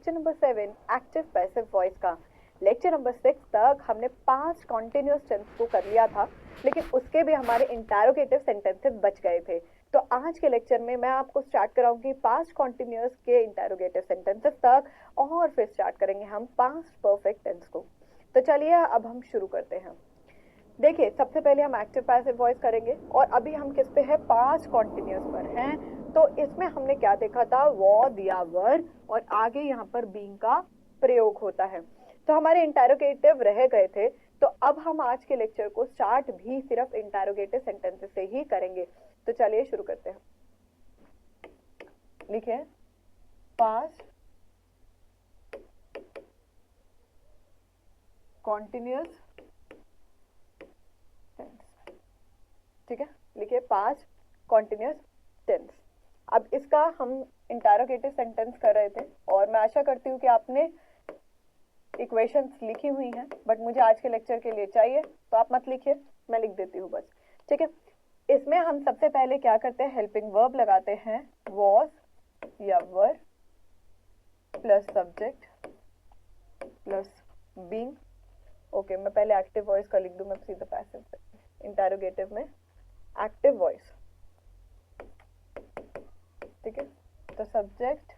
Lecture number 7 active passive voice का। Lecture number 6 तक हमने 5 कॉन्टिन्यूस टेंस को कर लिया था, लेकिन उसके भी हमारे इंटरोगेटिव सेंटेंसेस बच गए थे। तो आज के लेक्चर में मैं आपको स्टार्ट कराऊंगी 5 कॉन्टिन्यूस के इंटरोगेटिव सेंटेंसेस तक, और फिर स्टार्ट करेंगे हम 5 परफेक्ट टेंस को। तो चलिए अब हम शुरू करते हैं। देखिए, सबसे पहले हम एक्टिव पैसिव वॉइस करेंगे, और अभी हम किस पे है, 5 कॉन्टिन्यूस पर हैं। तो इसमें हमने क्या देखा था, वॉज या वर, और आगे यहाँ पर बीइंग का प्रयोग होता है। तो हमारे इंटरोगेटिव रह गए थे, तो अब हम आज के लेक्चर को स्टार्ट भी सिर्फ इंटरोगेटिव सेंटेंसेस से ही करेंगे। तो चलिए शुरू करते हैं। लिखिए, पास्ट कॉन्टिन्यूस टेंस। ठीक है, लिखिए पास्ट कॉन्टिन्यूस टेंस। अब इसका हम इंटरोगेटिव सेंटेंस कर रहे थे, और मैं आशा करती हूँ कि आपने इक्वेशंस लिखी हुई हैं, बट मुझे आज के लेक्चर के लिए चाहिए, तो आप मत लिखिए, मैं लिख देती हूँ बस। ठीक है, इसमें हम सबसे पहले क्या करते हैं, हेल्पिंग वर्ब लगाते हैं, वॉज या were plus subject plus being. Okay, मैं पहले एक्टिव वॉइस का लिख दूं, मैं सीधा पैसिव पे। इंटरोगेटिव में एक्टिव वॉइस, ठीक है। तो सब्जेक्ट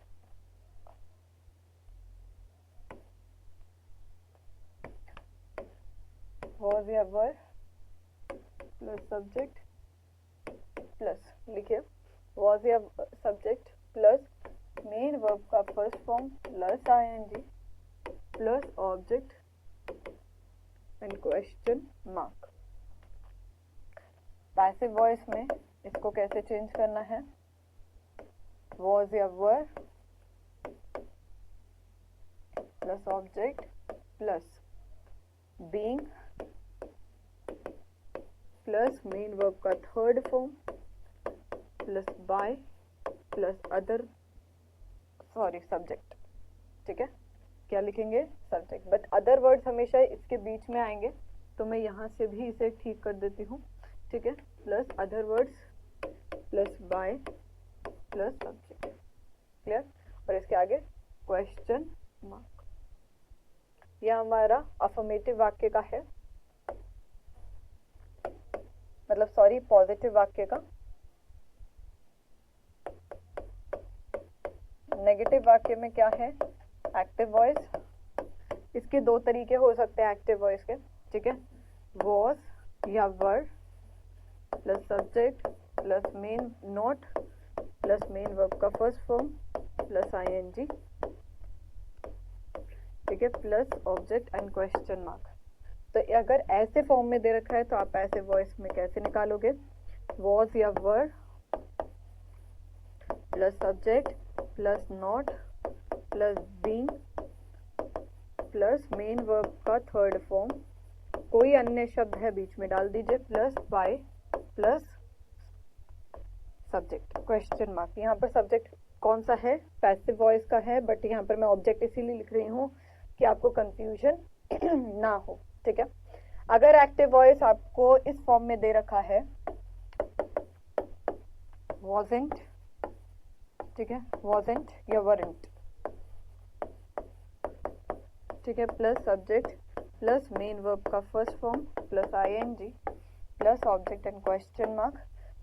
वॉज या वर प्लस सब्जेक्ट प्लस, लिखिए, वॉज या सब्जेक्ट प्लस मेन वर्ब का first form plus ING plus object and question mark. Passive voice में इसको कैसे चेंज करना है, वॉज या were plus object plus being plus main verb का third form plus by plus other, sorry subject. ठीक है, क्या लिखेंगे, सब्जेक्ट, बट अदर वर्ड्स हमेशा इसके बीच में आएंगे, तो मैं यहाँ से भी इसे ठीक कर देती हूँ। ठीक है, plus other words plus by plus subject, clear. और इसके आगे क्वेश्चन मार्क। यह हमारा अफर्मेटिव वाक्य का है, मतलब सॉरी पॉजिटिव वाक्य का। नेगेटिव वाक्य में क्या है, एक्टिव वॉइस। इसके दो तरीके हो सकते हैं एक्टिव वॉइस के, ठीक है, वॉज या were plus subject plus main note plus main verb का फर्स्ट फॉर्म प्लस आईएनजी, ठीक है, plus object and question mark. तो अगर ऐसे फॉर्म में दे रखा है तो आप ऐसे वॉइस में कैसे निकालोगे, वॉज या were plus subject plus not plus being plus main verb का थर्ड फॉर्म, कोई अन्य शब्द है बीच में डाल दीजिए, plus by plus subject question mark. यहाँ पर सब्जेक्ट कौन सा है, पैसिव वॉइस का है, बट यहाँ पर मैं ऑब्जेक्ट इसीलिए लिख रही हूँ कि आपको कंफ्यूजन ना हो। ठीक है, अगर एक्टिव वॉइस आपको इस फॉर्म में दे रखा है, wasn't, ठीक है, wasn't या weren't, ठीक है, plus subject plus main verb का first form plus ING plus object and question mark.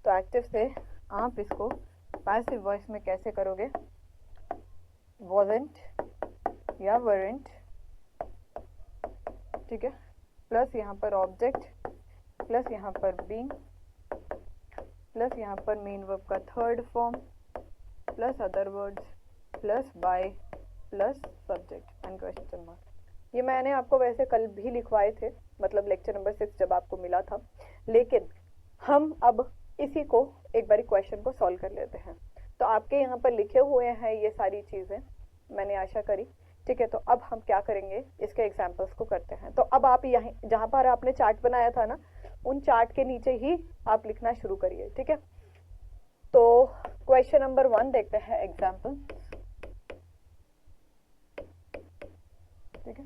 तो एक्टिव से आप इसको पैसिव वॉइस में कैसे करोगे, wasn't या weren't, ठीक है, प्लस यहाँ पर ऑब्जेक्ट प्लस यहाँ पर बीइंग प्लस यहाँ पर मेन वर्ब का third form plus other words plus by plus subject and question mark. ये मैंने आपको वैसे कल भी लिखवाए थे, मतलब लेक्चर नंबर 6 जब आपको मिला था, लेकिन हम अब इसी को एक बारी क्वेश्चन को सॉल्व कर लेते हैं। तो आपके यहाँ पर लिखे हुए हैं ये सारी चीजें, मैंने आशा करी। ठीक है, तो अब हम क्या करेंगे, इसके एग्जाम्पल्स को करते हैं। तो अब आप यहाँ जहाँ पर आपने चार्ट बनाया था ना, उन चार्ट के नीचे ही आप लिखना शुरू करिए। ठीक है, तो क्वेश्चन नंबर 1 देखते हैं, एग्जाम्पल। ठीक है,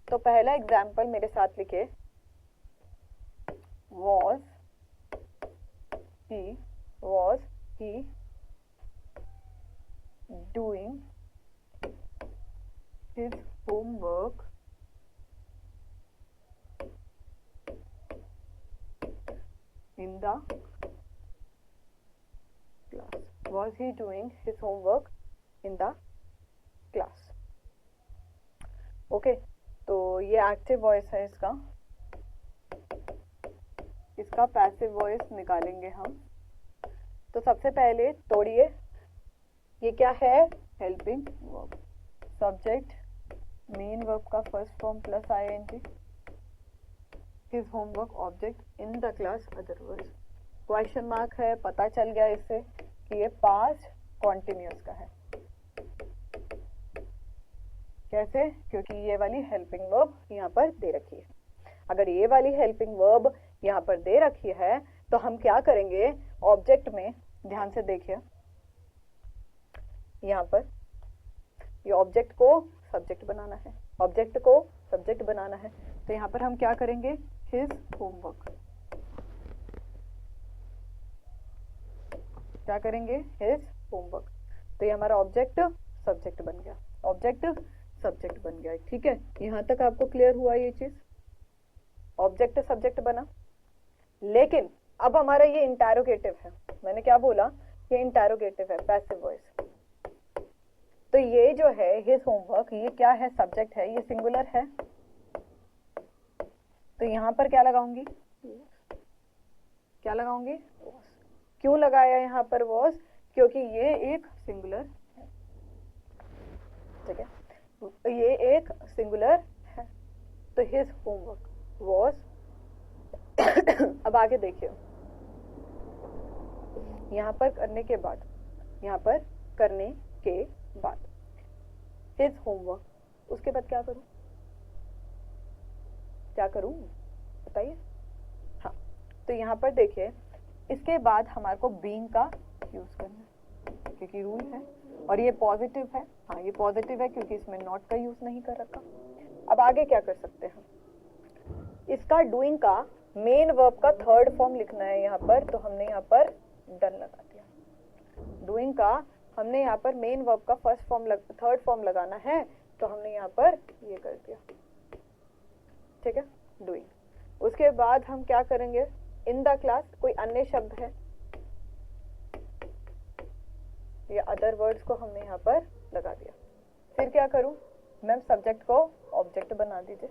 तो पहला एग्जाम्पल मेरे साथ लिखे, was he doing his homework in the class. Was he doing his homework in the class? Okay, तो ये एक्टिव वॉइस है इसका पैसिव वॉइस निकालेंगे हम। तो सबसे पहले तोड़िए, ये क्या है? Helping verb, subject main verb का first form plus ing, his homework object in the class other words. Question mark है, पता चल गया इससे कि ये पास्ट कॉन्टिन्यूअस का है। कैसे? क्योंकि ये वाली हेल्पिंग वर्ब यहाँ पर दे रखी है। अगर ये वाली हेल्पिंग वर्ब यहाँ पर दे रखी है तो हम क्या करेंगे? ऑब्जेक्ट में ध्यान से देखिए, यहाँ पर ये ऑब्जेक्ट को सब्जेक्ट बनाना है, ऑब्जेक्ट को सब्जेक्ट बनाना है। तो यहाँ पर हम क्या करेंगे? His homework. क्या करेंगे? His homework. तो ये हमारा ऑब्जेक्ट सब्जेक्ट बन गया, ऑब्जेक्ट सब्जेक्ट बन गया। ठीक है, यहाँ तक आपको क्लियर हुआ ये चीज? ऑब्जेक्ट सब्जेक्ट बना। लेकिन अब हमारा ये इंटरोगेटिव है, मैंने क्या बोला? ये इंटरोगेटिव है, पैसिव वॉइस। तो ये जो है हिज होमवर्क, ये क्या है? सब्जेक्ट है, ये सिंगुलर है। तो यहाँ पर क्या लगाऊंगी? क्या लगाऊंगी? क्यों लगाया यहाँ पर वॉज? क्योंकि ये एक सिंगुलर है। ठीक है, ये एक सिंगुलर है। तो हिज होमवर्क वॉज। अब आगे देखिए, यहाँ पर करने के बाद, यहाँ पर करने के बाद हिज होमवर्क, उसके बाद क्या करूं? क्या करूं बताइए? हाँ, तो यहाँ पर देखिए, इसके बाद हमारे को बीइंग का यूज करना है क्योंकि रूल है, और ये पॉजिटिव है। हाँ, ये पॉजिटिव है क्योंकि इसमें नॉट का यूज नहीं कर रखा। अब आगे क्या कर सकते हैं? इसका डूइंग का मेन वर्ब का थर्ड फॉर्म लिखना है यहाँ पर, तो हमने यहाँ पर डन लगा दिया। डूइंग का हमने यहाँ पर मेन वर्ब का फर्स्ट फॉर्म थर्ड फॉर्म लगाना है, तो हमने यहाँ पर ये कर दिया। ठीक है, डूइंग। उसके बाद हम क्या करेंगे? इन द क्लास कोई अन्य शब्द है या अदर वर्ड्स को हमने यहाँ पर लगा दिया। फिर क्या करूं? मैम सब्जेक्ट को ऑब्जेक्ट बना दीजिए।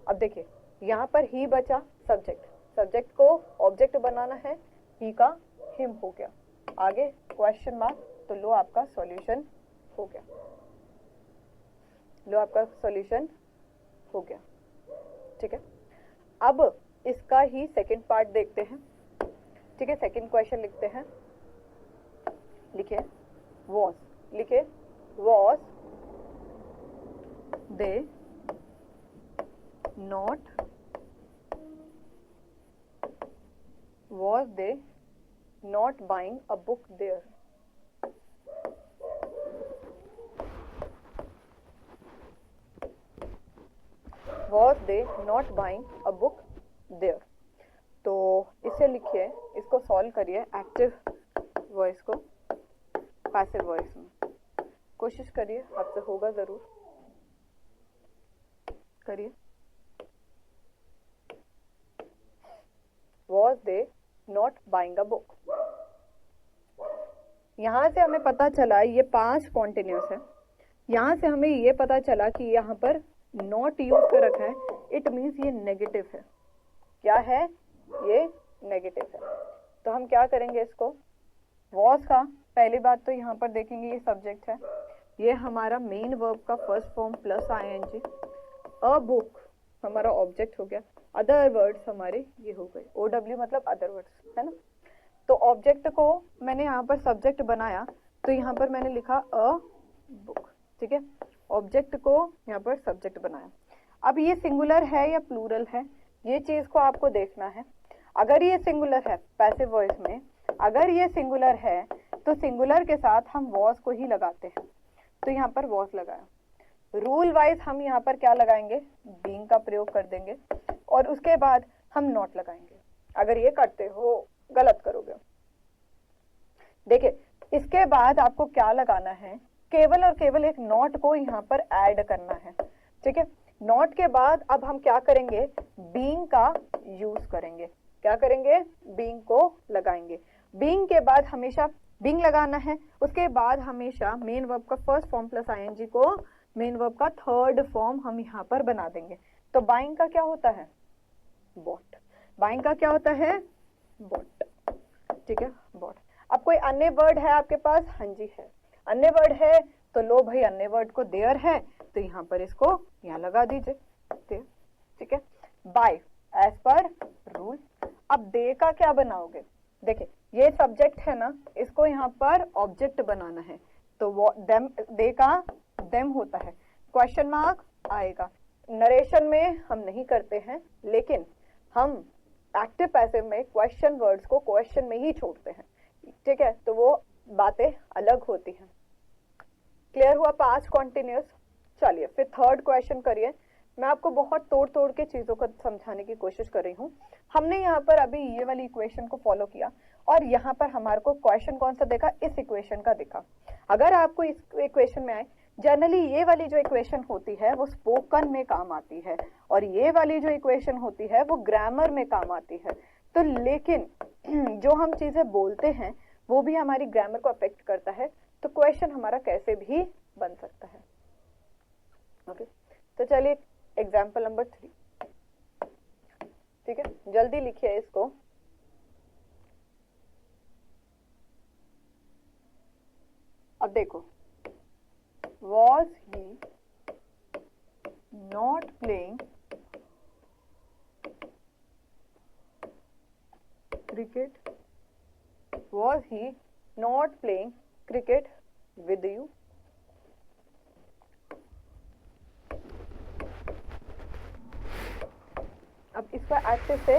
अब देखिए, यहाँ पर ही बचा सब्जेक्ट, सब्जेक्ट को ऑब्जेक्ट बनाना है, ही का हिम हो गया। आगे क्वेश्चन मार्क, तो लो आपका सॉल्यूशन हो गया, लो आपका सॉल्यूशन हो गया। ठीक है, अब इसका ही सेकंड पार्ट देखते हैं। ठीक है, सेकंड क्वेश्चन लिखते हैं। लिखिए वॉज, लिखिए was they not, was they not buying a book there? Was they not buying a book there? तो इसे लिखिए, इसको सॉल्व करिए एक्टिव वॉइस को पैसिव वॉइस में। कोशिश करिए, आपसे होगा जरूर, करिए। Was they not buying a book? यहाँ से हमें पता चला ये पास्ट कॉन्टिन्यूस है। यहाँ से हमें ये पता चला कि यहाँ पर नॉट यूज कर रखा है, इट मीन्स ये नेगेटिव है। क्या है? ये नेगेटिव है। तो हम क्या करेंगे इसको? वॉज का पहली बात तो यहाँ पर देखेंगे ये सब्जेक्ट है, ये हमारा मेन वर्ब का first form plus ing। A book हमारा ऑब्जेक्ट हो गया, अदर वर्ड्स हमारे ये हो गए, OW मतलब अदर वर्ड्स, है ना। तो ऑब्जेक्ट को मैंने यहाँ पर सब्जेक्ट बनाया, तो यहाँ पर मैंने लिखा अ बुक। ठीक है, ऑब्जेक्ट को यहाँ पर सब्जेक्ट बनाया। अब ये सिंगुलर है या प्लूरल है, ये चीज को आपको देखना है। अगर ये सिंगुलर है पैसिव वॉइस में, अगर ये सिंगुलर है तो सिंगुलर के साथ हम वॉज को ही लगाते हैं। तो यहाँ पर वॉज लगाया। रूल वाइज हम यहाँ पर क्या लगाएंगे? बीइंग का प्रयोग कर देंगे, और उसके बाद हम नॉट लगाएंगे। अगर ये करते हो गलत करोगे। देखिए, इसके बाद आपको क्या लगाना है? केवल और केवल एक नॉट को यहाँ पर ऐड करना है, ठीक है। नॉट के बाद अब हम क्या करेंगे, बीइंग का यूज करेंगे। क्या करेंगे, बीइंग को लगाएंगे। बीइंग के बाद हमेशा बीइंग लगाना है, उसके बाद हमेशा मेन वर्ब का फर्स्ट फॉर्म प्लस आईएनजी को मेन वर्ब का थर्ड फॉर्म हम यहाँ पर बना देंगे। तो बाइंग का क्या होता है, बॉट। बाइंग का क्या होता है, बॉट, ठीक है, बॉट। अब कोई अन्य वर्ड है आपके पास, हाँ जी है, अन्य वर्ड है तो लो भाई, अन्य वर्ड को देयर है तो यहाँ पर इसको यहाँ लगा दीजिए, ठीक है। By as per rule. अब दे का क्या बनाओगे, देखिए ये सब्जेक्ट है ना, इसको यहाँ पर ऑब्जेक्ट बनाना है, तो वो देम, दे का देम होता है, क्वेश्चन मार्क आएगा। नरेशन में हम नहीं करते हैं, लेकिन हम एक्टिव पैसिव में क्वेश्चन वर्ड्स को क्वेश्चन में ही छोड़ते हैं, ठीक है, तो वो बातें अलग होती हैं। क्लियर हुआ पास्ट कॉन्टिन्यूस। चलिए फिर थर्ड क्वेश्चन करिए। मैं आपको बहुत तोड़ तोड़ के चीजों को समझाने की कोशिश कर रही हूँ। हमने यहाँ पर अभी ये वाली इक्वेशन को फॉलो किया और यहाँ पर हमारे को क्वेश्चन कौन सा देखा, इस इक्वेशन का देखा। अगर आपको इस इक्वेशन में आए, जनरली ये वाली जो इक्वेशन होती है वो स्पोकन में काम आती है और ये वाली जो इक्वेशन होती है वो ग्रामर में काम आती है। तो लेकिन जो हम चीजें बोलते हैं वो भी हमारी ग्रामर को अफेक्ट करता है, तो क्वेश्चन हमारा कैसे भी बन सकता है। ओके, तो चलिए एग्जाम्पल नंबर 3, ठीक है, जल्दी लिखिए इसको। अब देखो, was he not playing cricket? Was he not playing cricket with you? अब इसका एक्टिव से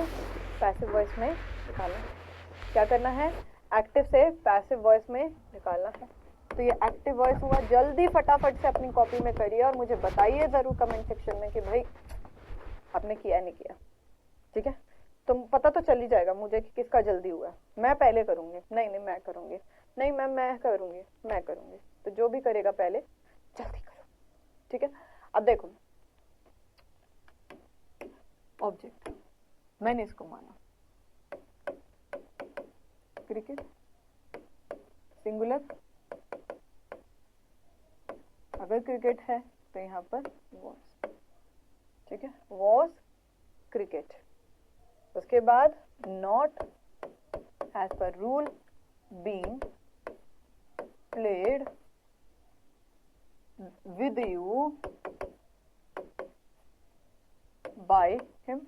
पैसिव वॉइस में निकालना है। क्या करना है, एक्टिव से पैसिव वॉइस में निकालना है। तो ये एक्टिव वॉइस हुआ। जल्दी फटाफट से अपनी कॉपी में करिए और मुझे बताइए जरूर कमेंट सेक्शन में कि भाई आपने किया नहीं किया, ठीक है। तो पता तो चल ही जाएगा मुझे कि किसका जल्दी हुआ। मैं पहले करूंगी, नहीं मैं करूंगी, नहीं मैं करूंगी, तो जो भी करेगा पहले जल्दी करो, ठीक है। अब देखो, ऑब्जेक्ट मैंने इसको माना, क्रिकेट सिंगुलर, अगर क्रिकेट है तो यहाँ पर वॉज, ठीक है, वॉज क्रिकेट। उसके बाद not as per rule being played with you by him.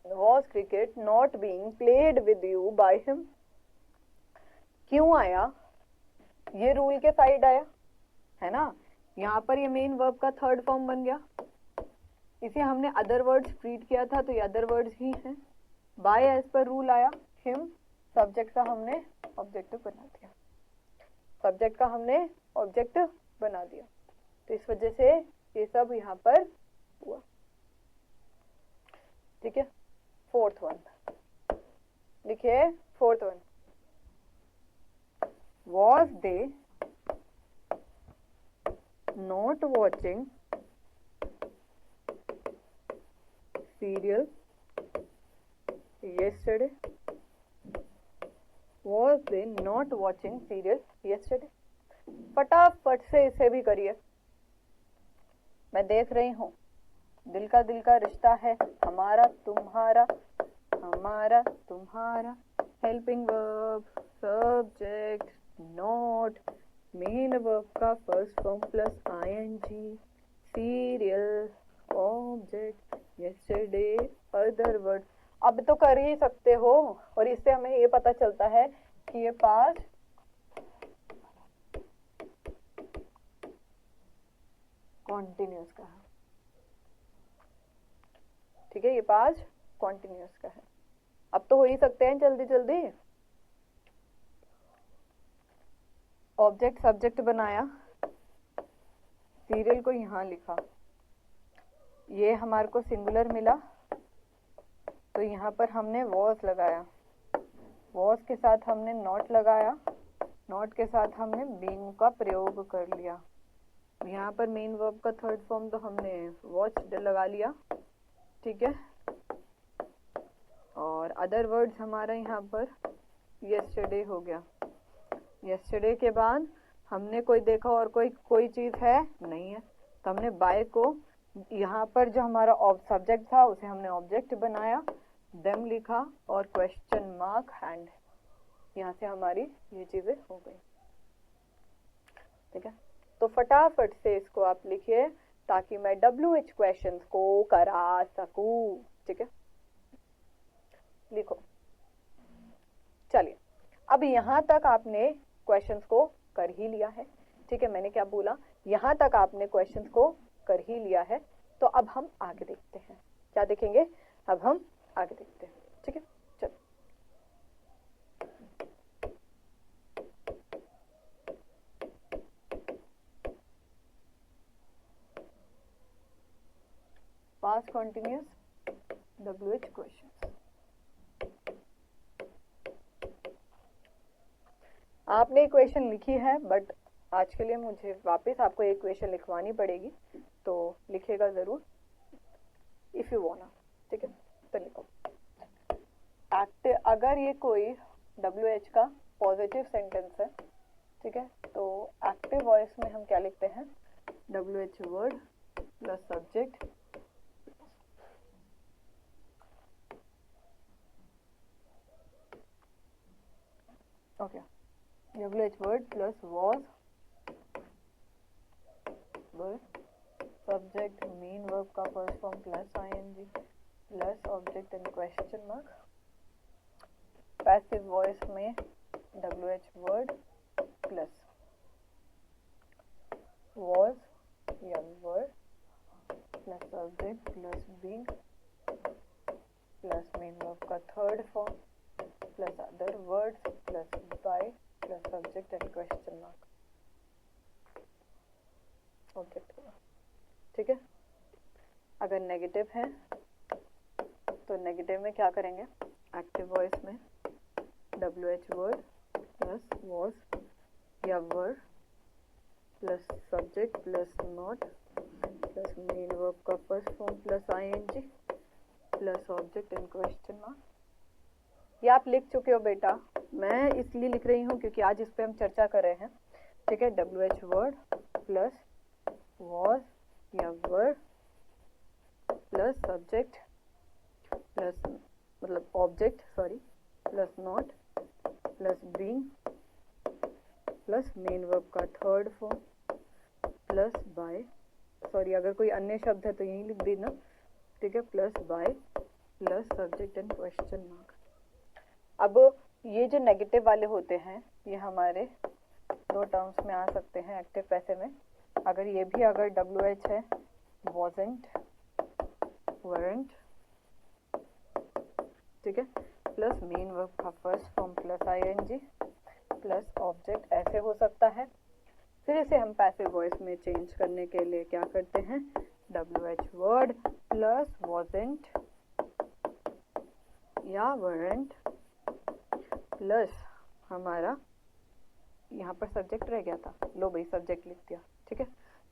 Was cricket not being played with you by him? क्यों आया, ये रूल के साइड आया है ना, यहाँ पर ये मेन वर्ब का थर्ड फॉर्म बन गया। इसे हमने अदर वर्ड्स ट्रीट किया था तो ये अदर वर्ड्स ही हैं। बाय एज पर रूल आया, हिम सब्जेक्ट का हमने ऑब्जेक्ट बना दिया, सब्जेक्ट का हमने ऑब्जेक्ट बना दिया, तो इस वजह से ये सब यहाँ पर हुआ, ठीक है। फोर्थ वन लिखिए, fourth one, was they not watching serial yesterday? Was they not watching serial yesterday? फटाफट से इसे भी करिए, मैं देख रही हूँ। दिल का रिश्ता है हमारा तुम्हारा, हमारा तुम्हारा, helping verb subject note, main verb का first form plus ING, serial object, yesterday other word. अब तो कर ही सकते हो, और इससे हमें ये पता चलता है कि ये पास्ट कॉन्टिन्यूस का है, ठीक है, ये पास्ट कॉन्टिन्यूस का है। अब तो हो ही सकते हैं जल्दी जल्दी। ऑब्जेक्ट सब्जेक्ट बनाया, सीरियल को यहाँ लिखा, ये हमारे को सिंगुलर मिला तो यहाँ पर हमने वॉज लगाया, वॉज के साथ हमने नॉट लगाया, नॉट के साथ हमने बीइंग का प्रयोग कर लिया। यहाँ पर मेन वर्ब का थर्ड फॉर्म तो हमने वॉच्ड लगा लिया, ठीक है। और अदर वर्ड्स हमारा यहाँ पर यस्टरडे हो गया। यस्टरडे के बाद हमने कोई देखा और कोई चीज़ है नहीं है, तो हमने बाय को यहाँ पर जो हमारा सब्जेक्ट था उसे हमने ऑब्जेक्ट बनाया, देम लिखा और क्वेश्चन मार्क हैंड, यहाँ से हमारी ये चीज़ें हो गई, ठीक है। तो फटाफट से इसको आप लिखिए ताकि मैं WH क्वेश्चंस को करा सकूं, ठीक है। लिखो। चलिए, अब यहाँ तक आपने क्वेश्चंस को कर ही लिया है, ठीक है। मैंने क्या बोला, यहाँ तक आपने क्वेश्चंस को कर ही लिया है। तो अब हम आगे देखते हैं, क्या देखेंगे, अब हम आगे देखते हैं, ठीक है। चलो, पास्ट कंटिन्यूअस WH क्वेश्चंस। आपने इक्वेशन लिखी है, बट आज के लिए मुझे वापस आपको एक इक्वेशन लिखवानी पड़ेगी, तो लिखिएगा ज़रूर इफ़ यू वांट, ठीक है। तो लिखो एक्टिव, अगर ये कोई WH का पॉजिटिव सेंटेंस है, ठीक है, तो एक्टिव वॉइस में हम क्या लिखते हैं, WH word plus subject okay, WH word plus was verb subject main verb का first form plus ing plus object and question mark। passive voice में WH word plus was या verb plus subject plus being plus main verb का third form plus other words plus by plus subject and question mark object होगा, ठीक है। अगर negative है तो negative में क्या करेंगे, एक्टिव वॉइस में WH वर्ड प्लस was या word plus subject plus not plus main verb का first form plus ing plus object and question mark. ये आप लिख चुके हो बेटा, मैं इसलिए लिख रही हूँ क्योंकि आज इस पे हम चर्चा कर रहे हैं, ठीक है। WH वर्ड प्लस was या वर्ड प्लस सब्जेक्ट प्लस मतलब object sorry plus not plus being plus main verb का third form plus by, sorry अगर कोई अन्य शब्द है तो यही लिख देना, ठीक है, plus by plus subject and question mark. अब ये जो नेगेटिव वाले होते हैं ये हमारे दो टर्म्स में आ सकते हैं एक्टिव पैसिव में। अगर ये भी अगर WH है, wasn't, weren't, ठीक है, प्लस मेन वर्ब का first form plus ing plus object ऐसे हो सकता है। फिर इसे हम पैसिव वॉइस में चेंज करने के लिए क्या करते हैं, WH वर्ड प्लस wasn't या weren't प्लस हमारा यहाँ पर सब्जेक्ट रह गया था, लो भाई सब्जेक्ट लिख दिया, ठीक है।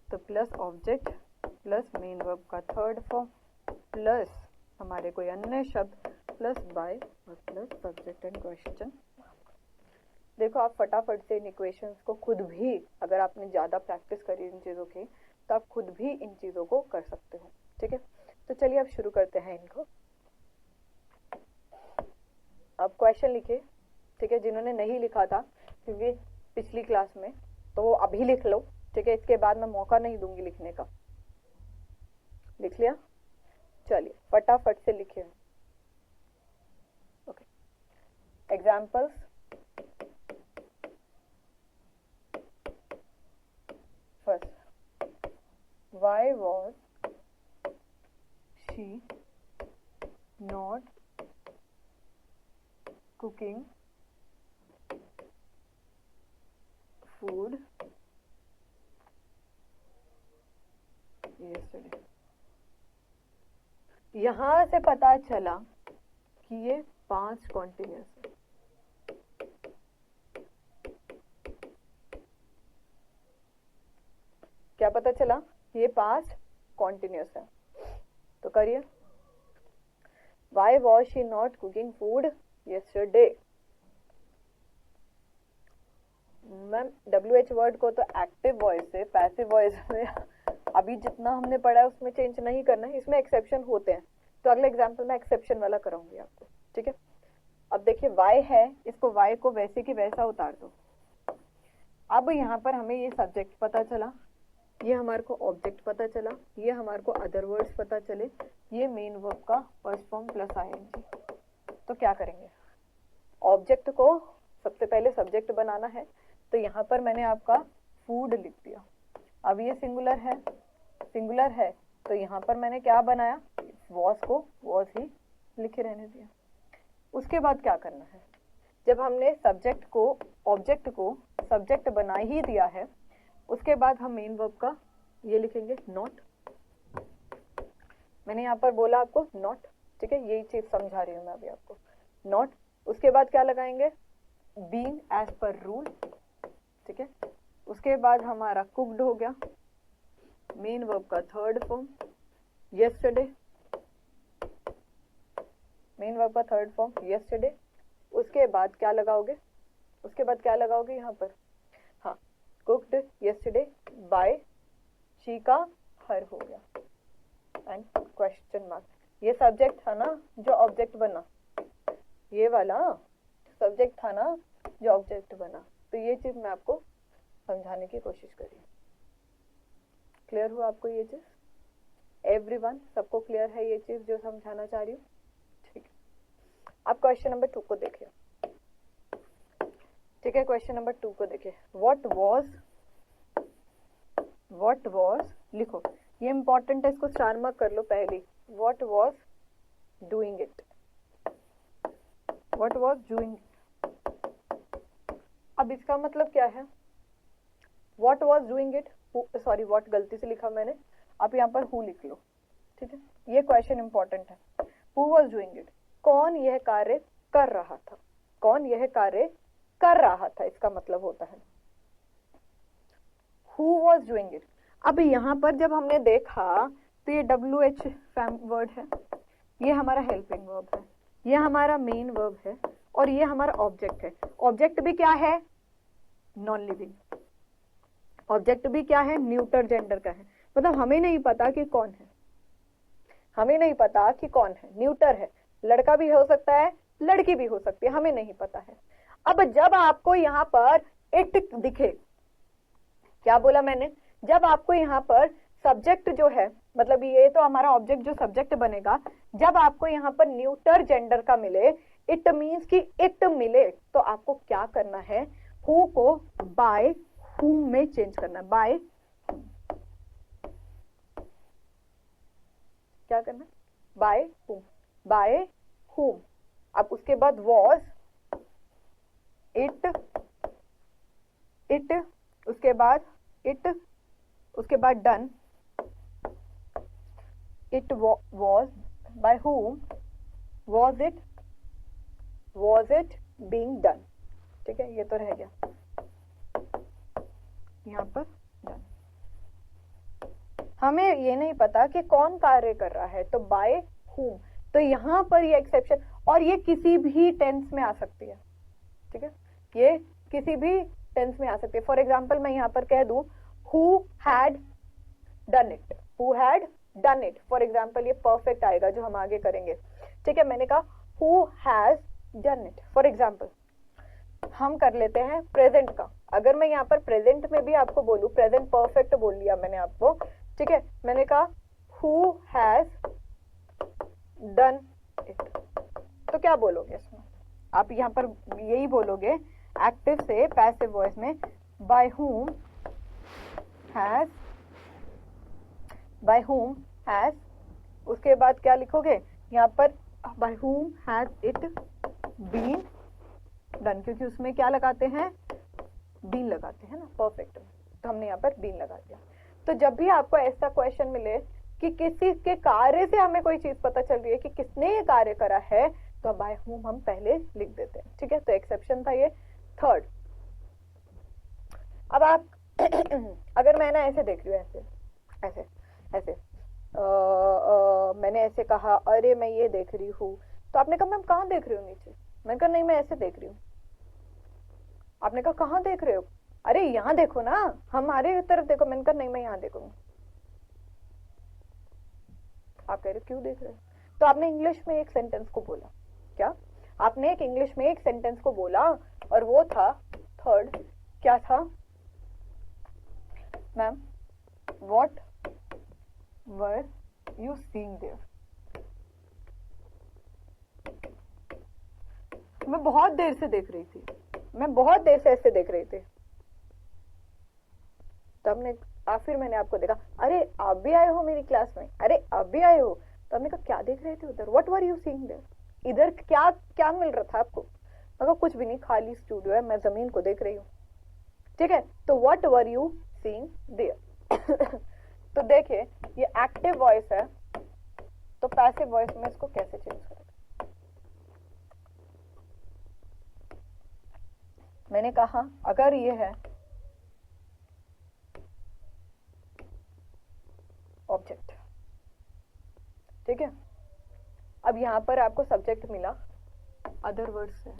तो plus object plus main verb का थर्ड फॉर्म प्लस हमारे कोई अन्य शब्द प्लस बाय और प्लस सब्जेक्ट एंड क्वेश्चन। देखो आप फटाफट से इन इक्वेशंस को खुद भी, अगर आपने ज़्यादा प्रैक्टिस करी इन चीज़ों की, तो आप खुद भी इन चीज़ों को कर सकते हो, ठीक है। तो चलिए अब शुरू करते हैं इनको। अब क्वेश्चन लिखिए, ठीक है। जिन्होंने नहीं लिखा था क्योंकि पिछली क्लास में, तो वो अभी लिख लो, ठीक है। इसके बाद मैं मौका नहीं दूंगी लिखने का। लिख लिया, चलिए फटाफट से लिखिए। Okay, examples. First, why was she not cooking food yesterday। यहां से पता चला कि ये 5 कॉन्टिन्यूअस है, क्या पता चला, ये पास्ट कॉन्टिन्यूस है। तो करिए, why was she not cooking food yesterday। Ma'am WH word को तो एक्टिव वॉइस से पैसिव वॉइस में अभी जितना हमने पढ़ा है उसमें चेंज नहीं करना है, इसमें एक्सेप्शन होते हैं। तो अगले एग्जाम्पल में एक्सेप्शन वाला कराऊंगी आपको, ठीक है। अब देखिए वाई है, इसको वाई को वैसे की वैसा उतार दो। अब यहाँ पर हमें ये सब्जेक्ट पता चला, ये हमारे को ऑब्जेक्ट पता चला, ये हमारे को अदर वर्ड्स पता चले, ये मेन वर्ब का फर्स्ट फॉर्म प्लस ING। तो क्या करेंगे, ऑब्जेक्ट को सबसे पहले सब्जेक्ट बनाना है। तो यहाँ पर मैंने आपका फूड लिख दिया। अब ये सिंगुलर है तो यहाँ पर मैंने क्या बनाया, वॉज को वॉज ही लिखे रहने दिया। उसके बाद क्या करना है, जब हमने सब्जेक्ट को ऑब्जेक्ट को सब्जेक्ट बना ही दिया है, उसके बाद हम मेन वर्ब का ये लिखेंगे नॉट। मैंने यहाँ पर बोला आपको नॉट, ठीक है, यही चीज समझा रही हूँ मैं अभी आपको, नॉट। उसके बाद क्या लगाएंगे, बीइंग एज पर रूल, ठीक है। उसके बाद हमारा कुक्ड हो गया, मेन वर्ब का third form yesterday, main verb का थर्ड फॉर्म yesterday। उसके बाद क्या लगाओगे, यहाँ पर, हाँ, कुक्ड yesterday बाय शी का हर हो गया एंड क्वेश्चन मार्क। ये सब्जेक्ट था ना जो ऑब्जेक्ट बना, ये वाला सब्जेक्ट था ना जो ऑब्जेक्ट बना। तो ये चीज मैं आपको समझाने की कोशिश करी। क्लियर हुआ आपको ये चीज? एवरीवन, सबको क्लियर है ये चीज जो समझाना चाह रही हूँ? ठीक है, अब क्वेश्चन नंबर 2 को देखिए, ठीक है। क्वेश्चन नंबर 2 को देखिए, व्हाट वाज लिखो, ये इंपॉर्टेंट है, इसको स्टार मार्क कर लो पहले। What was doing it, what was doing. अब इसका मतलब क्या है, what was doing it, sorry what गलती से लिखा मैंने, आप यहाँ पर हु लिख लो, ठीक है। ये क्वेश्चन इंपॉर्टेंट है। हु वाज डूइंग इट, कौन यह कार्य कर रहा था, कौन यह कार्य कर रहा था, इसका मतलब होता है हु वाज डूइंग इट। अब यहाँ पर जब हमने देखा तो ये WH वर्ड है, ये हमारा हेल्पिंग वर्ब है, ये हमारा मेन वर्ब है और ये हमारा ऑब्जेक्ट है। ऑब्जेक्ट भी क्या है, नॉन लिविंग। ऑब्जेक्ट भी क्या है, न्यूटर जेंडर का है, मतलब हमें नहीं पता कि कौन है, हमें नहीं पता कि कौन है, न्यूटर है, लड़का भी हो सकता है लड़की भी हो सकती है, हमें नहीं पता है। अब जब आपको यहाँ पर इट दिखे, क्या बोला मैंने, जब आपको यहाँ पर सब्जेक्ट जो है, मतलब ये तो हमारा ऑब्जेक्ट जो सब्जेक्ट बनेगा, जब आपको यहाँ पर न्यूटर जेंडर का मिले, इट मीन्स कि इट मिले, तो आपको क्या करना है, हु को बाय whom में चेंज करना है, बाय क्या करना है, बाय whom, बाय whom। अब उसके बाद was it, उसके बाद it, उसके बाद done, it was by whom, was it being done, ठीक है, ये तो रह गया यहाँ पर done। हमें ये नहीं पता कि कौन कार्य कर रहा है, तो by whom, तो यहाँ पर ये एक्सेप्शन, और ये किसी भी टेंस में आ सकती है, ठीक है, ये किसी भी टेंस में आ सकती है। फॉर एग्जाम्पल मैं यहाँ पर कह दूं who had done it, who had done it, for example ये परफेक्ट आएगा जो हम आगे करेंगे, ठीक है। मैंने कहा who has done it, for example हम कर लेते हैं प्रेजेंट का। अगर मैं यहाँ पर प्रेजेंट में भी आपको बोलूं, प्रेजेंट परफेक्ट बोल लिया मैंने आपको, ठीक है, मैंने कहा who has done it, तो क्या बोलोगे इसमें, आप यहाँ पर यही बोलोगे एक्टिव से पैसिव वॉइस में, by whom has, उसके बाद क्या लिखोगे यहाँ पर, by whom has it been done, क्योंकि उसमें क्या लगाते हैं, बीन लगाते हैं ना परफेक्ट में, तो हमने यहाँ पर बीन लगा दिया। तो जब भी आपको ऐसा क्वेश्चन मिले कि किसी के कार्य से हमें कोई चीज पता चल रही है कि किसने ये कार्य करा है, तो बाय whom हम पहले लिख देते हैं, ठीक है। तो एक्सेप्शन था ये थर्ड। अब आप अगर मैं ना ऐसे देख रही हूँ, ऐसे ऐसे ऐसे मैंने ऐसे कहा अरे मैं ये देख रही हूँ, तो आपने कहा मैम कहाँ देख रही हो नीचे? मैंने कहा नहीं मैं ऐसे देख रही हूँ। आपने कहा कहाँ देख रहे हो? अरे यहाँ देखो ना, हमारे तरफ देखो। मैंने कहा नहीं मैं यहाँ देखूंगी। आप कह रहे हो क्यों देख रहे हो? तो आपने इंग्लिश में एक सेंटेंस को बोला। क्या? आपने एक इंग्लिश में एक सेंटेंस को बोला, और वो था थर्ड। क्या था ma'am? What were you seeing there? मैं बहुत देर से देख रही थी, मैं बहुत देर से ऐसे देख रही थी। तब ने फिर मैंने आपको देखा, अरे आप भी आए हो मेरी क्लास में, अरे आप भी आए हो। तो हमने कहा क्या देख रहे थे उधर? What were you seeing there? इधर क्या क्या मिल रहा था आपको? मगर कुछ भी नहीं, खाली स्टूडियो है, मैं जमीन को देख रही हूँ। ठीक है, तो what were you seeing there? तो देखिए ये एक्टिव वॉइस है, तो पैसिव वॉइस में इसको कैसे चेंज करें? मैंने कहा अगर ये है ऑब्जेक्ट, ठीक है, अब यहां पर आपको सब्जेक्ट मिला अदर वर्ड से।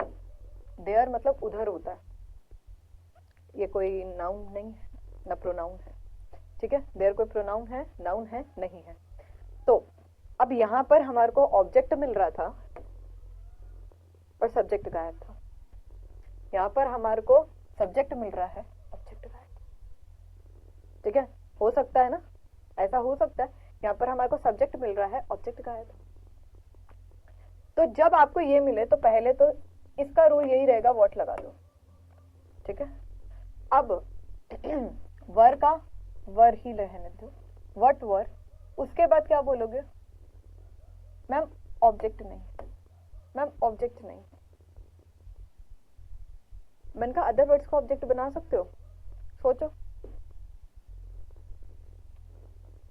देयर मतलब उधर होता है, ये कोई नाउन नहीं है ना प्रोनाउन है। ठीक है, देयर कोई प्रोनाउन है, नाउन है नहीं है। तो अब यहां पर हमारे को ऑब्जेक्ट मिल रहा था और सब्जेक्ट गायब था। यहां पर हमारे को सब्जेक्ट मिल रहा है, ऑब्जेक्ट गायब। ठीक है, हो सकता है ना, ऐसा हो सकता है। यहां पर हमारे को सब्जेक्ट मिल रहा है, ऑब्जेक्ट गायब। तो जब आपको ये मिले तो पहले तो इसका रूल यही रहेगा, व्हाट लगा दो। ठीक है, अब वर का वर ही रहने दो, व्हाट वर। उसके बाद क्या बोलोगे? मैम ऑब्जेक्ट नहीं, मैम ऑब्जेक्ट नहीं। मैंने कहा अदर वर्ड्स को ऑब्जेक्ट बना सकते हो, सोचो।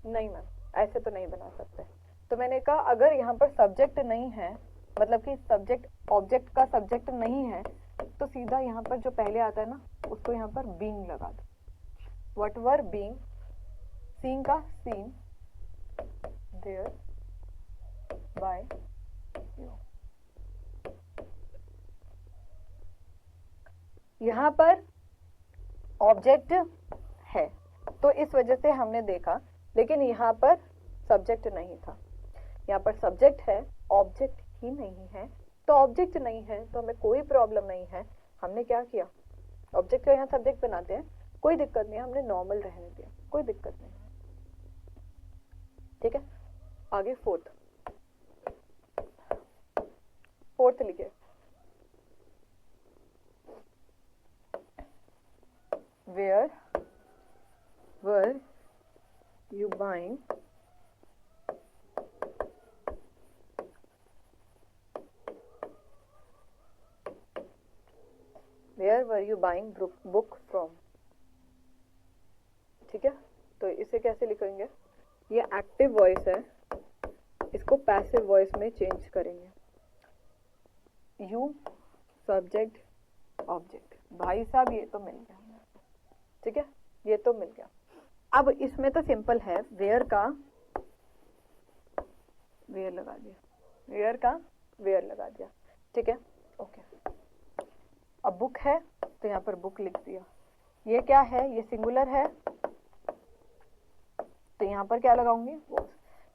नहीं मैम, ऐसे तो नहीं बना सकते। तो मैंने कहा अगर यहाँ पर सब्जेक्ट नहीं है, मतलब कि सब्जेक्ट ऑब्जेक्ट का सब्जेक्ट नहीं है, तो सीधा यहाँ पर जो पहले आता है ना, उसको यहाँ पर बीइंग लगा दो। व्हाट वर बीइंग, सीइंग का सीन, देयर बाय यू। यहाँ पर ऑब्जेक्ट है तो इस वजह से हमने देखा, लेकिन यहाँ पर सब्जेक्ट नहीं था। यहाँ पर सब्जेक्ट है, ऑब्जेक्ट ही नहीं है। तो ऑब्जेक्ट नहीं है तो हमें कोई प्रॉब्लम नहीं है। हमने क्या किया, ऑब्जेक्ट का यहाँ सब्जेक्ट बनाते हैं, कोई दिक्कत नहीं, हमने नॉर्मल रहने दिया, कोई दिक्कत नहीं है। ठीक है, आगे फोर्थ लिखिए। Where were you buying where were you buying book from? ठीक है, तो इसे कैसे लिखेंगे? ये एक्टिव वॉइस है, इसको पैसिव वॉइस में चेंज करेंगे। You subject object. भाई साहब ये तो मिल गया। ठीक है, ये तो मिल गया। अब इसमें तो सिंपल है, वेयर का वेयर लगा दिया, वेयर का वेयर लगा दिया। ठीक है, ओके। अब बुक है तो यहाँ पर बुक लिख दिया। ये क्या है? ये सिंगुलर है, तो यहाँ पर क्या लगाऊंगी? वॉज।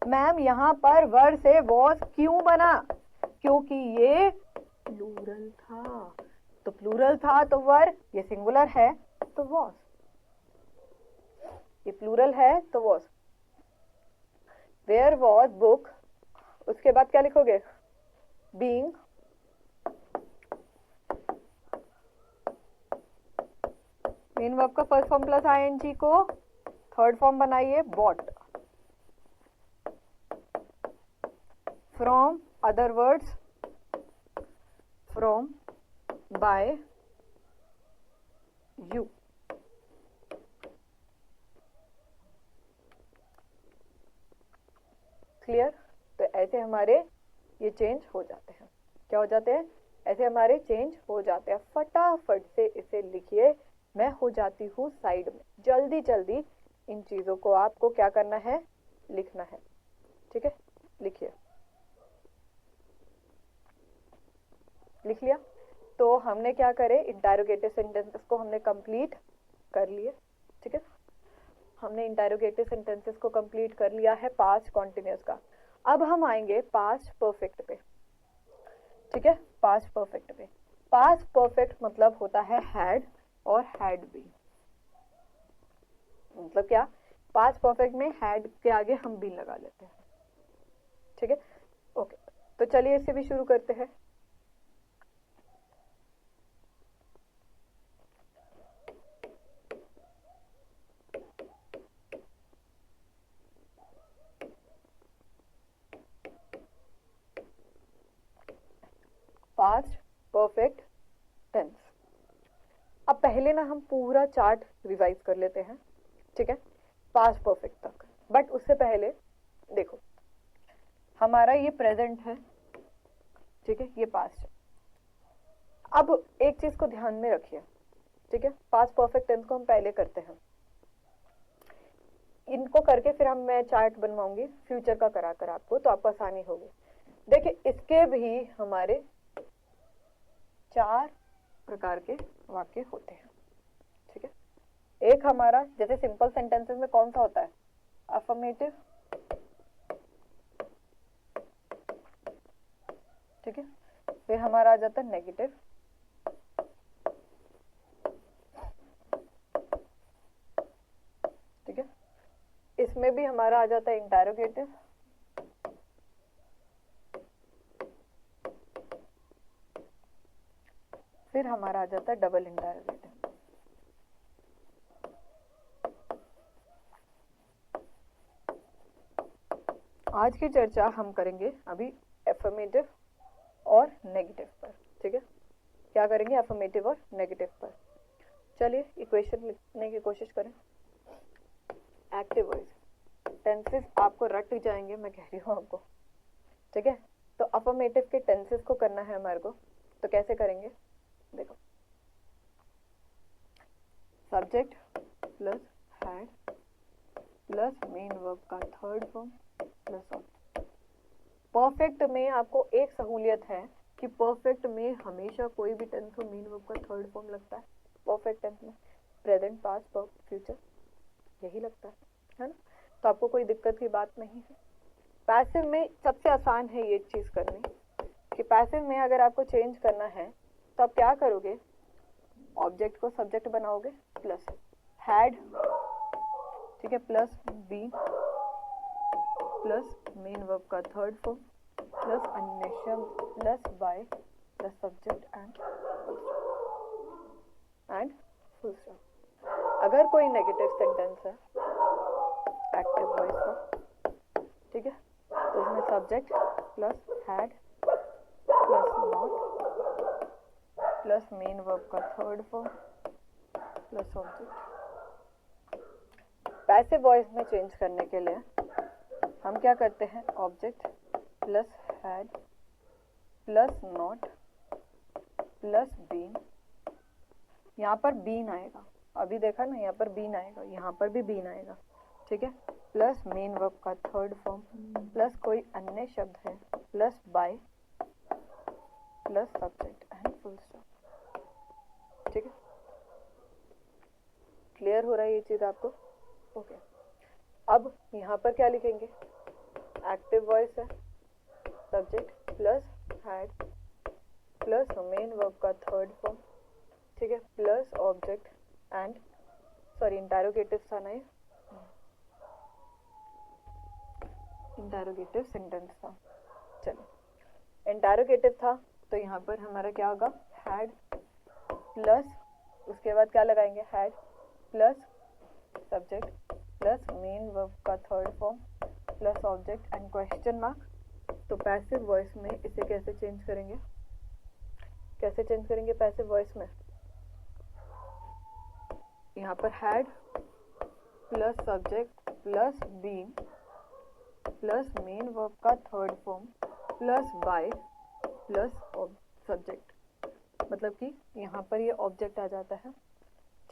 मैम यहाँ पर वर से वॉज क्यों बना? क्योंकि ये प्लूरल था, तो प्लूरल था तो वर, ये सिंगुलर है तो वॉज, ये प्लूरल है तो वॉज। वेयर वॉज बुक, उसके बाद क्या लिखोगे? बीइंग मेन वर्ब का फर्स्ट फॉर्म प्लस आईएनजी को थर्ड फॉर्म बनाइए, bought. From other words, from by you. Clear? तो ऐसे हमारे ये चेंज हो जाते हैं। क्या हो जाते हैं? ऐसे हमारे चेंज हो जाते हैं। फटाफट से इसे लिखिए, मैं हो जाती हूँ साइड में। जल्दी जल्दी इन चीजों को आपको क्या करना है, लिखना है। ठीक है, लिखिए। लिख लिया? तो हमने क्या करे, इंटरोगेटिव सेंटेंसेस को हमने कंप्लीट कर लिए। ठीक है, हमने इंटरोगेटिव सेंटेंसेस को कंप्लीट कर लिया है पास्ट कॉन्टिन्यूस का। अब हम आएंगे पास्ट परफेक्ट पे। ठीक है, पास्ट परफेक्ट पे। पास्ट परफेक्ट मतलब होता है हैड और हैड बीन। मतलब क्या, पास्ट परफेक्ट में हैड के आगे हम बीन लगा लेते हैं। ठीक है, ओके। तो चलिए इससे भी शुरू करते हैं। Past perfect tense. अब पहले ना हम पूरा चार्ट रिवाइज कर लेते हैं। ठीक है, पास्ट परफेक्ट तक। बट उससे पहले देखो, हमारा ये प्रेजेंट है। ठीक है, ये पास्ट है। अब एक चीज को ध्यान में रखिए। ठीक है, पास्ट परफेक्ट टेंस को हम पहले करते हैं। इनको करके फिर मैं चार्ट बनवाऊंगी फ्यूचर का करा कर आपको, तो आपको आसानी होगी। देखिए, इसके भी हमारे 4 प्रकार के वाक्य होते हैं। ठीक है, एक हमारा जैसे सिंपल सेंटेंसेस में कौन सा होता है, अफर्मेटिव। ठीक है, फिर हमारा आ जाता है नेगेटिव। ठीक है, इसमें भी हमारा आ जाता है इंटरोगेटिव। फिर हमारा आ जाता है डबल इंटरोगेटिव। आज की चर्चा हम करेंगे अभी एफर्मेटिव और नेगेटिव पर। ठीक है, क्या करेंगे, एफर्मेटिव और नेगेटिव पर। चलिए इक्वेशन लिखने की कोशिश करें। एक्टिव वॉइस टेंसेस आपको रट जाएंगे, मैं कह रही हूँ आपको। ठीक है, तो अफर्मेटिव के टेंसेस को करना है हमारे को। तो कैसे करेंगे, देखो, subject plus had plus main verb का third form plus object. Perfect में आपको एक सहूलियत है कि परफेक्ट में हमेशा कोई भी टेंस हो मेन वर्ब का थर्ड फॉर्म लगता है। परफेक्ट टेंस में प्रेजेंट, पास्ट, फ्यूचर यही लगता है ना। तो आपको कोई दिक्कत की बात नहीं है। पैसिव में सबसे आसान है ये चीज करनी कि पैसिव में अगर आपको चेंज करना है तो आप क्या करोगे, ऑब्जेक्ट को सब्जेक्ट बनाओगे प्लस हैड। ठीक है, plus B plus main verb का थर्ड फॉर्म प्लस अन्य शब्द plus by plus subject and full stop. अगर कोई नेगेटिव सेंटेंस है एक्टिव वॉइस का, ठीक है, तो उसमें subject plus had plus not plus main verb का third form plus object. Passive voice में चेंज करने के लिए हम क्या करते हैं, object plus had plus not plus been. यहाँ पर बीन आएगा, अभी देखा ना, यहाँ पर बीन आएगा, यहाँ पर भी बीन आएगा। ठीक है, प्लस मेन वर्ब का थर्ड फॉर्म प्लस कोई अन्य शब्द है plus by plus subject and full stop. ठीक है, क्लियर हो रहा है ये चीज आपको? ओके, अब यहाँ पर क्या लिखेंगे, एक्टिव वॉइस है, subject plus had plus main verb का थर्ड फॉर्म, ठीक है, plus object and sorry interrogative था ना, ये इंटरोगेटिव सेंटेंस था। चलो इंटरोगेटिव था तो यहाँ पर हमारा क्या होगा, हैड प्लस उसके बाद क्या लगाएंगे, had plus subject plus main verb का third form plus object and question mark. तो पैसिव वॉइस में इसे कैसे चेंज करेंगे, कैसे चेंज करेंगे पैसिव वॉइस में, यहाँ पर had plus subject plus been plus main verb का third form plus by plus subject, मतलब कि यहाँ पर ये ऑब्जेक्ट आ जाता है।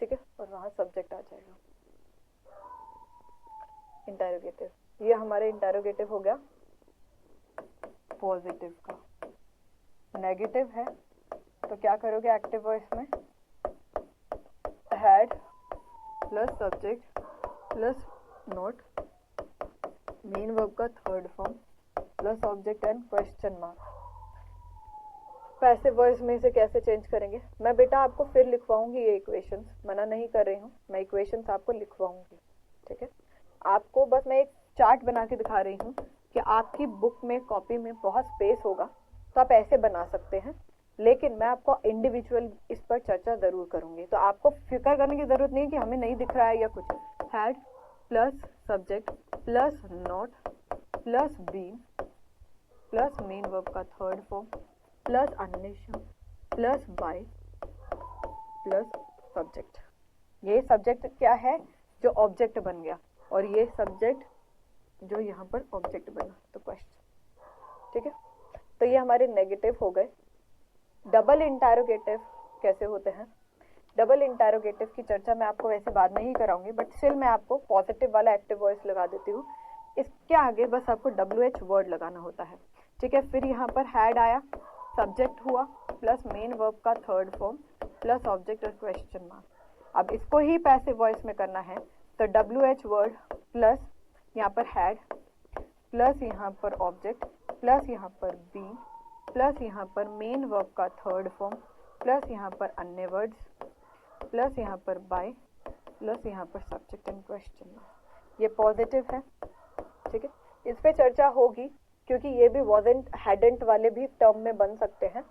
ठीक है, और वहाँ सब्जेक्ट आ जाएगा। इंटेरोगेटिव, ये हमारे इंटेरोगेटिव हो गया पॉजिटिव का। नेगेटिव है तो क्या करोगे एक्टिव वॉइस में, had plus subject plus not, main verb का third form plus object and question mark. Passive voice में इसे कैसे चेंज करेंगे, मैं बेटा आपको फिर लिखवाऊंगी ये इक्वेशंस, मना नहीं कर रही हूँ, मैं इक्वेशंस आपको लिखवाऊंगी, ठीक है। आपको बस मैं एक चार्ट बना के दिखा रही हूँ कि आपकी बुक में कॉपी में बहुत स्पेस होगा तो आप ऐसे बना सकते हैं, लेकिन मैं आपको इंडिविजुअल इस पर चर्चा जरूर करूंगी। तो आपको फिक्र करने की जरूरत नहीं है कि हमें नहीं दिख रहा है या कुछ। Had plus subject plus not plus been plus main verb का थर्ड फॉर्म प्लस अन्वेषण प्लस बाय प्लस सब्जेक्ट। ये सब्जेक्ट क्या है, जो ऑब्जेक्ट बन गया, और ये सब्जेक्ट जो यहाँ पर ऑब्जेक्ट बना, तो क्वेश्चन, ठीक है। तो ये हमारे नेगेटिव हो गए। डबल इंटरोगेटिव कैसे होते हैं, डबल इंटरोगेटिव की चर्चा मैं आपको वैसे बाद में ही कराऊंगी, बट स्टिल मैं आपको पॉजिटिव वाला एक्टिव वॉइस लगा देती हूँ। इसके आगे बस आपको WH वर्ड लगाना होता है, ठीक है। फिर यहाँ पर हैड आया, सब्जेक्ट हुआ प्लस मेन वर्ब का थर्ड फॉर्म प्लस ऑब्जेक्ट और क्वेश्चन मार्क। अब इसको ही पैसिव वॉइस में करना है तो WH वर्ड प्लस यहाँ पर हैड प्लस यहाँ पर ऑब्जेक्ट प्लस यहाँ पर बीन प्लस यहाँ पर मेन वर्ब का थर्ड फॉर्म प्लस यहाँ पर अन्य वर्ड्स प्लस यहाँ पर बाय प्लस यहाँ पर सब्जेक्ट एंड क्वेश्चन मार्क। ये पॉजिटिव है, ठीक है। इस पे चर्चा होगी क्योंकि ये भी वॉजेंट हैडेंट वाले भी टर्म में बन सकते हैं,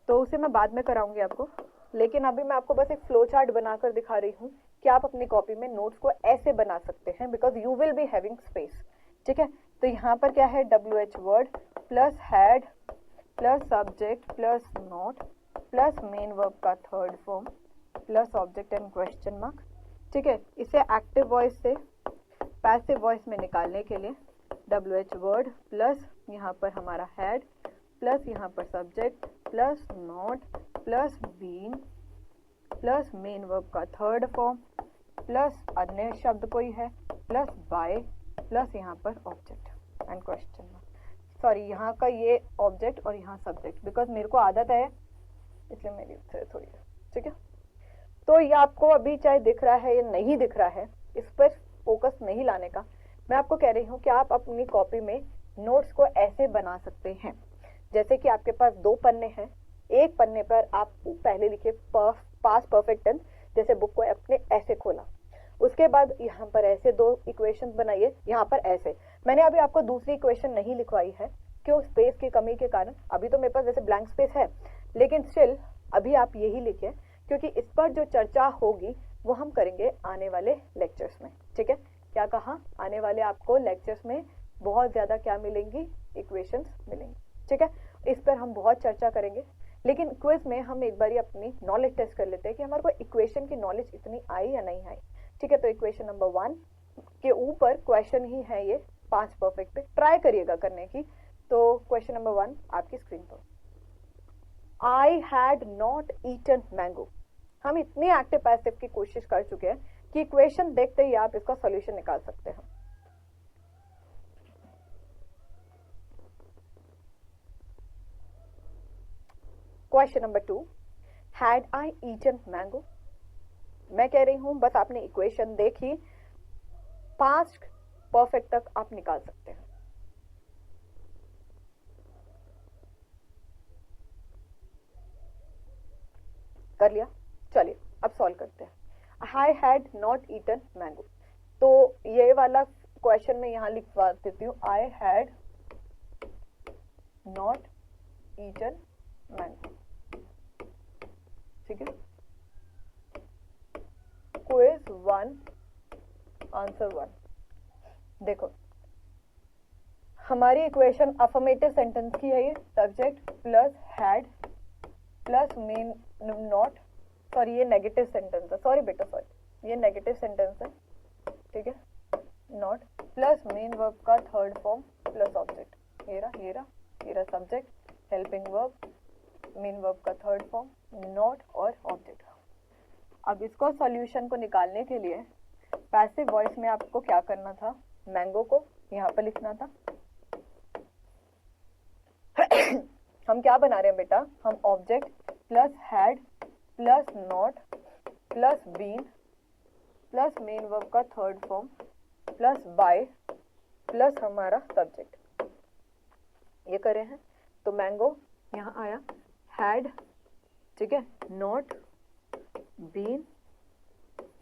तो उसे मैं बाद में कराऊंगी आपको। लेकिन अभी मैं आपको बस एक फ्लो चार्ट बनाकर दिखा रही हूँ कि आप अपनी कॉपी में नोट्स को ऐसे बना सकते हैं, because you will be having space, ठीक है। तो यहाँ पर क्या है, WH word plus had plus subject plus not plus main verb का third form plus object and question mark, ठीक है। इसे एक्टिव वॉइस से पैसिव वॉइस में निकालने के लिए WH वर्ड प्लस यहाँ पर हमारा हैड प्लस यहाँ पर subject plus not plus been plus main verb का थर्ड फॉर्म प्लस अन्य शब्द कोई है प्लस बाय प्लस यहाँ पर object and question mark. Sorry, यहाँ का ये ऑब्जेक्ट और यहाँ सब्जेक्ट, बिकॉज मेरे को आदत है इसलिए मेरी थोड़ी, ठीक है। तो ये आपको अभी चाहे दिख रहा है या नहीं दिख रहा है, इस पर फोकस नहीं लाने का। मैं आपको कह रही हूँ कि आप अपनी कॉपी में नोट्स को ऐसे बना सकते हैं, जैसे कि आपके पास 2 पन्ने हैं, एक पन्ने पर आप पहले लिखे पास्ट परफेक्ट टेंस, जैसे बुक को अपने ऐसे खोला, उसके बाद यहाँ पर ऐसे 2 इक्वेशन बनाइए, यहाँ पर ऐसे। मैंने अभी आपको दूसरी इक्वेशन नहीं लिखवाई है, क्यों, स्पेस की कमी के कारण। अभी तो मेरे पास जैसे ब्लैंक स्पेस है, लेकिन स्टिल अभी आप यही लिखिए, क्योंकि इस पर जो चर्चा होगी वो हम करेंगे आने वाले लेक्चर्स में, ठीक है। क्या कहा, आने वाले आपको लेक्चर्स में बहुत ज्यादा क्या मिलेंगी, इक्वेशंस मिलेंगी, ठीक है। इस पर हम बहुत चर्चा करेंगे, लेकिन क्विज में हम एक बार अपनी नॉलेज टेस्ट कर लेते हैं कि हमारे को इक्वेशन की नॉलेज इतनी आई या नहीं आई, ठीक है। तो इक्वेशन नंबर 1 के ऊपर क्वेश्चन ही है ये 5 परफेक्ट पे, ट्राई करिएगा करने की। तो क्वेश्चन नंबर 1 आपकी स्क्रीन पर, I had not eaten mango. हम इतनी एक्टिव पैसिव की कोशिश कर चुके हैं कि इक्वेशन देखते ही आप इसका सॉल्यूशन निकाल सकते हैं। Question number 2, had I eaten mango. मैं कह रही हूं बस आपने इक्वेशन देखी, 5 परफेक्ट तक आप निकाल सकते हैं। कर लिया, चलिए अब सॉल्व करते हैं। I had not eaten mango, तो ये वाला क्वेश्चन में यहां लिखवा देती हूँ, I had not eaten mango, ठीक है। Quiz 1 answer 1। देखो हमारी इक्वेशन अफर्मेटिव सेंटेंस की है, ये subject plus had plus main not, sorry ये नेगेटिव सेंटेंस है, सॉरी बेटा सॉरी ये नेगेटिव सेंटेंस है, ठीक है। नॉट प्लस मेन वर्ब का थर्ड फॉर्म प्लस ऑब्जेक्ट, ये रहा subject, helping verb, main verb का थर्ड फॉर्म, नॉट और ऑब्जेक्ट। अब इसको सॉल्यूशन को निकालने के लिए पैसिव वॉइस में आपको क्या करना था, मैंगो को यहाँ पर लिखना था। हम क्या बना रहे हैं बेटा, हम object plus had plus not plus been plus main verb का third form plus by plus हमारा सब्जेक्ट, ये करे हैं। तो मैंगो यहाँ आया, हैड, ठीक है, not been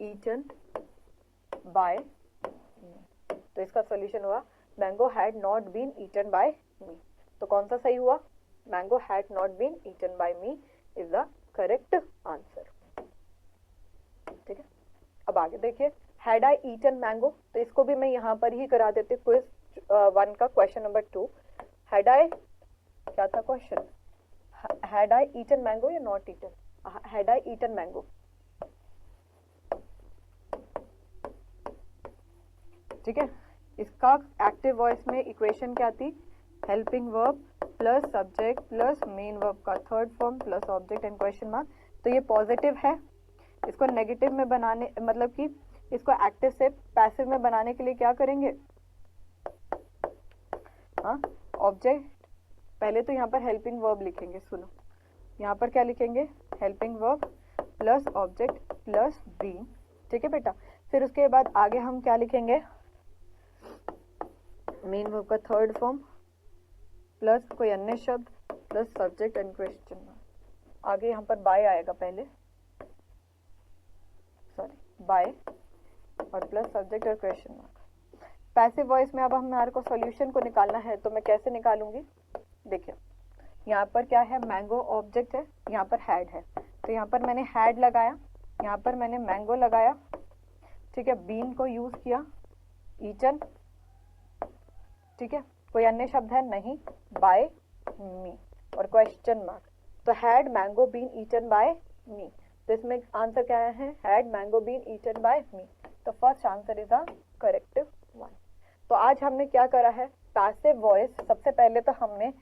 eaten by me, तो इसका सॉल्यूशन हुआ mango had not been eaten by me. तो कौन सा सही हुआ, mango had not been eaten by me is the correct answer. ठीक है, अब आगे देखिए, हैड आई ईटन मैंगो, तो इसको भी मैं यहाँ पर ही करा देती क्विज 1 का क्वेश्चन नंबर 2। हैड आई, क्या था question, had I eaten mango या not eaten, had I eaten mango. ठीक है, इसका एक्टिव वॉइस में इक्वेशन क्या थी, helping verb plus subject plus main verb का third form plus object and question mark. तो ये पॉजिटिव है, इसको नेगेटिव में बनाने, मतलब कि इसको एक्टिव से पैसिव में बनाने के लिए क्या करेंगे, हाँ, ऑब्जेक्ट, पहले तो यहाँ पर हेल्पिंग वर्ब लिखेंगे, सुनो, यहाँ पर क्या लिखेंगे, helping verb plus object plus been, ठीक है बेटा। फिर उसके बाद आगे हम क्या लिखेंगे, मेन वर्ब का थर्ड फॉर्म प्लस कोई अन्य शब्द plus subject and question mark. आगे यहाँ पर बाय आएगा पहले, सॉरी बाय, और प्लस सब्जेक्ट और क्वेश्चन मार्क। पैसिव वॉइस में अब हमारे को सॉल्यूशन को निकालना है, तो मैं कैसे निकालूंगी, देखिए यहाँ पर क्या है, मैंगो ऑब्जेक्ट है, यहाँ पर हैड है, तो यहाँ पर मैंने हैड लगाया, यहाँ पर मैंने मैंगो लगाया, ठीक है, बीन को यूज किया, ईटन, ठीक है, कोई अन्य शब्द है नहीं, बाय मी और क्वेश्चन मार्क। तो had mango been eaten by me, तो इसमें आंसर क्या है, had mango been eaten by me. तो first answer is the correct one. तो आज हमने क्या करा है, पैसिव वॉइस, सबसे पहले तो हमने